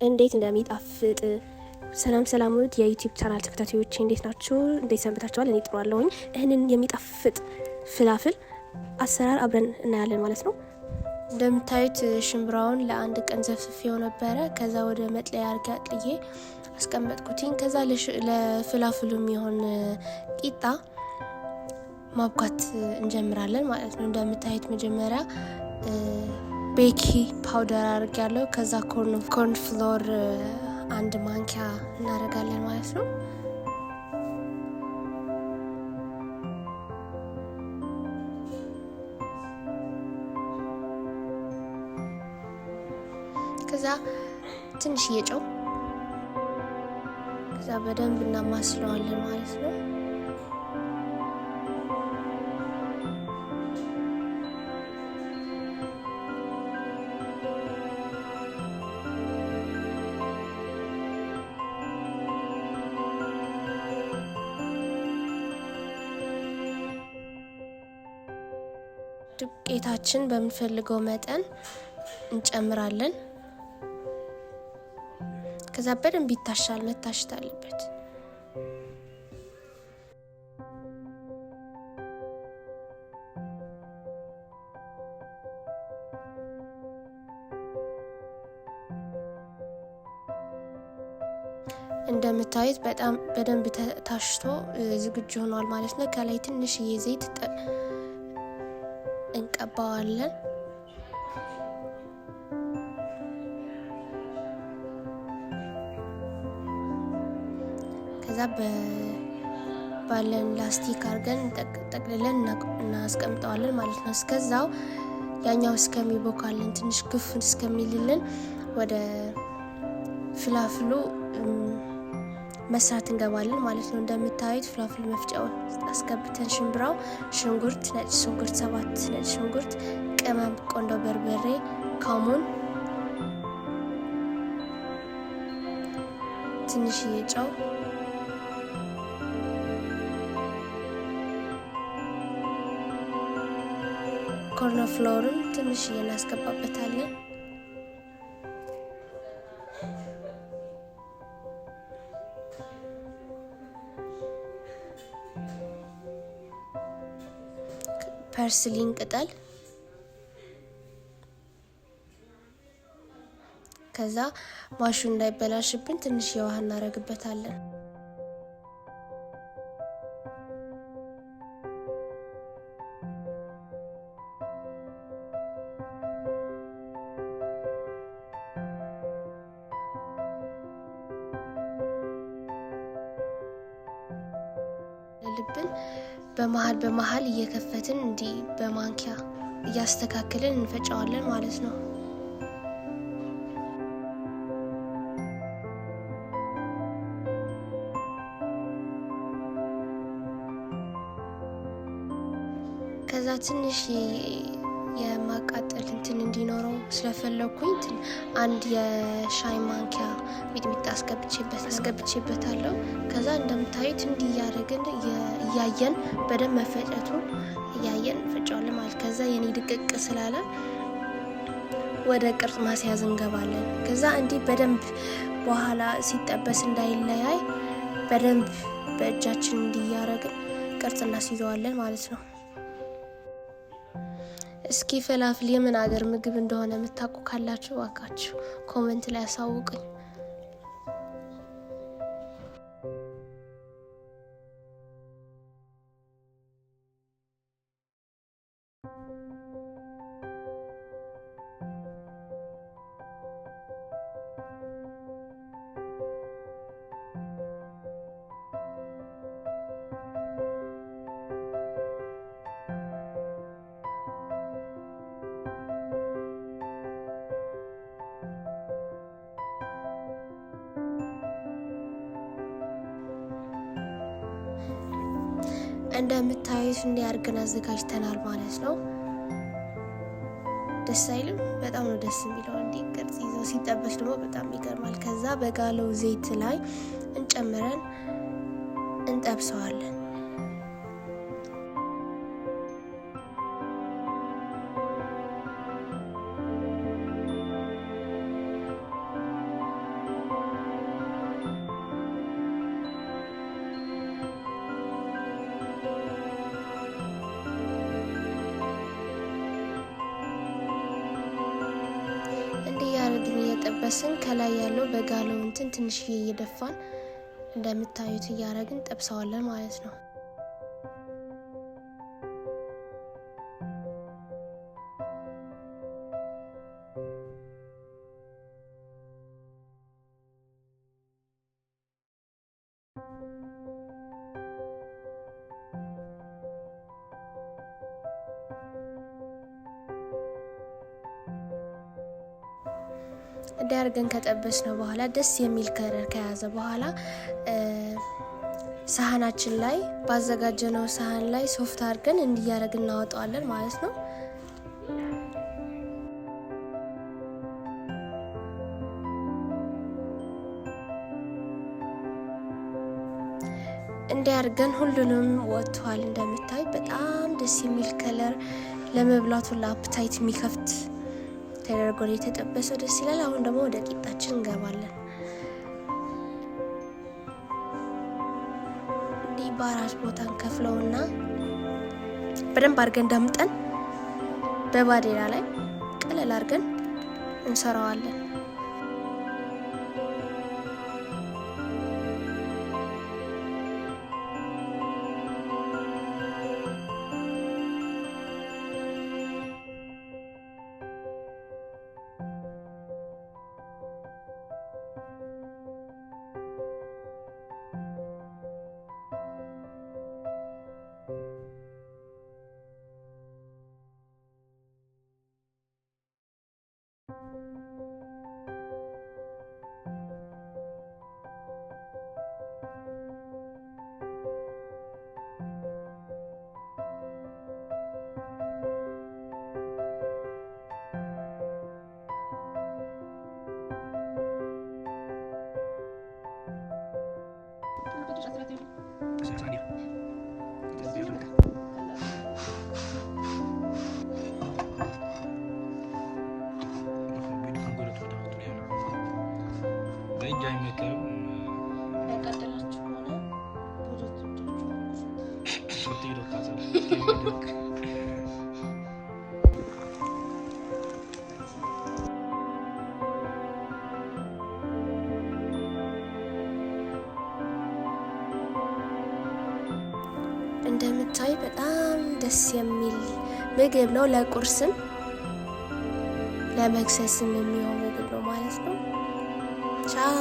እንዴት እንደሚጣፍጥ ሰላም ውድ የዩቲዩብ ቻናል ተከታታዮች እንዴት ናችሁ? እንዴት ሰንብታችኋል? እኔ ጥሩ አለሁኝ። ይህንን የሚጣፍጥ ፍላፍል አሰራር አብረን እናያለን ማለት ነው። እንደምታዩት ሽምብራውን ለአንድ ቀን ዘፍፌው ነበረ። ከዛ ወደ መጥለያ አርጋ ጥዬ አስቀመጥኩትኝ። ከዛ ለፍላፍሉ የሚሆን ቂጣ ማብኳት እንጀምራለን ማለት ነው። እንደምታዩት መጀመሪያ ቤኪ ፓውደር አድርጌያለሁ። ከዛ ኮርን ፍሎር አንድ ማንኪያ እናደርጋለን ማለት ነው። ከዛ ትንሽዬ ጨው፣ ከዛ በደንብ እናማስለዋለን ማለት ነው። ዱቄታችን በምንፈልገው መጠን እንጨምራለን። ከዛ በደንብ ይታሻል፣ መታሸት አለበት። እንደምታዩት በጣም በደንብ ታሽቶ ዝግጁ ሆኗል ማለት ነው። ከላይ ትንሽዬ ዘይት እንቀባዋለን። ከዛ ባለን ላስቲክ አድርገን ጠቅልለን እናስቀምጠዋለን ማለት ነው። እስከዛው ያኛው እስከሚቦካልን ትንሽ ግፍ እስከሚልልን ወደ ፍላፍሉ መስራት እንገባለን ማለት ነው። እንደምታዩት ፍላፍል መፍጫው አስገብተን ሽምብራው፣ ሽንኩርት፣ ነጭ ሽንኩርት 7 ነጭ ሽንኩርት፣ ቅመም፣ ቆንዶ በርበሬ፣ ካሙን፣ ትንሽዬ ጨው፣ ኮርን ፍሎርም ትንሽዬ እናስገባበታለን። ፐርስሊን ቅጠል፣ ከዛ ማሹ እንዳይበላሽብን ትንሽ የውሃ እናደርግበታለን። ልብን በመሃል እየከፈትን እንዲህ በማንኪያ እያስተካከልን እንፈጫዋለን ማለት ነው። ከዛ ትንሽ የማቃጠል እንትን እንዲኖረው ስለፈለኩኝ አንድ የሻይ ማንኪያ ሚጥሚጣ አስገብቼበታለሁ። ከዛ እንደምታዩት እንዲህ እያደረግን እያየን በደንብ መፈጨቱ እያየን እንፈጫዋለን ማለት። ከዛ የኔ ድቅቅ ስላለ ወደ ቅርጽ ማስያዝ እንገባለን። ከዛ እንዲህ በደንብ በኋላ ሲጠበስ እንዳይለያይ በደንብ በእጃችን እንዲያረግን ቅርጽ እናስይዘዋለን ማለት ነው። እስኪ ፍላፍል የምን ሀገር ምግብ እንደሆነ የምታውቁ ካላችሁ እባካችሁ ኮሜንት ላይ አሳውቁኝ። እንደምታዩት እንዲያርገን አዘጋጅተናል ማለት ነው። ደስ አይልም? በጣም ነው ደስ የሚለው። እንዲህ ቅርጽ ይዞ ሲጠበስ ደግሞ በጣም ይገርማል። ከዛ በጋለው ዘይት ላይ እንጨምረን እንጠብሰዋለን። እየጠበስን ከላይ ያለው በጋለው እንትን ትንሽዬ እየደፋን እንደምታዩት እያረግን ጠብሰዋለን ማለት ነው። ዳርገን ከጠበስነው በኋላ ደስ የሚል ከለር ከያዘ በኋላ ሳህናችን ላይ ባዘጋጀነው ሳህን ላይ ሶፍት አድርገን እንዲያረግን እናወጣዋለን ማለት ነው። እንዲያርገን ሁሉንም ወጥቷል። እንደምታይ በጣም ደስ የሚል ከለር ለመብላቱ ለአፕታይት የሚከፍት ተደርጎ የተጠበሰው ደስ ይላል። አሁን ደግሞ ወደ ቂጣችን እንገባለን። እንዲህ በአራት ቦታ እንከፍለውና በደንብ አድርገን ዳምጠን በባዴራ ላይ ቀለል አድርገን እንሰራዋለን። እንደምታይ በጣም ደስ የሚል ምግብ ነው። ለቁርስም ለመክሰስም የሚሆን ምግብ ነው ማለት ነው። ቻው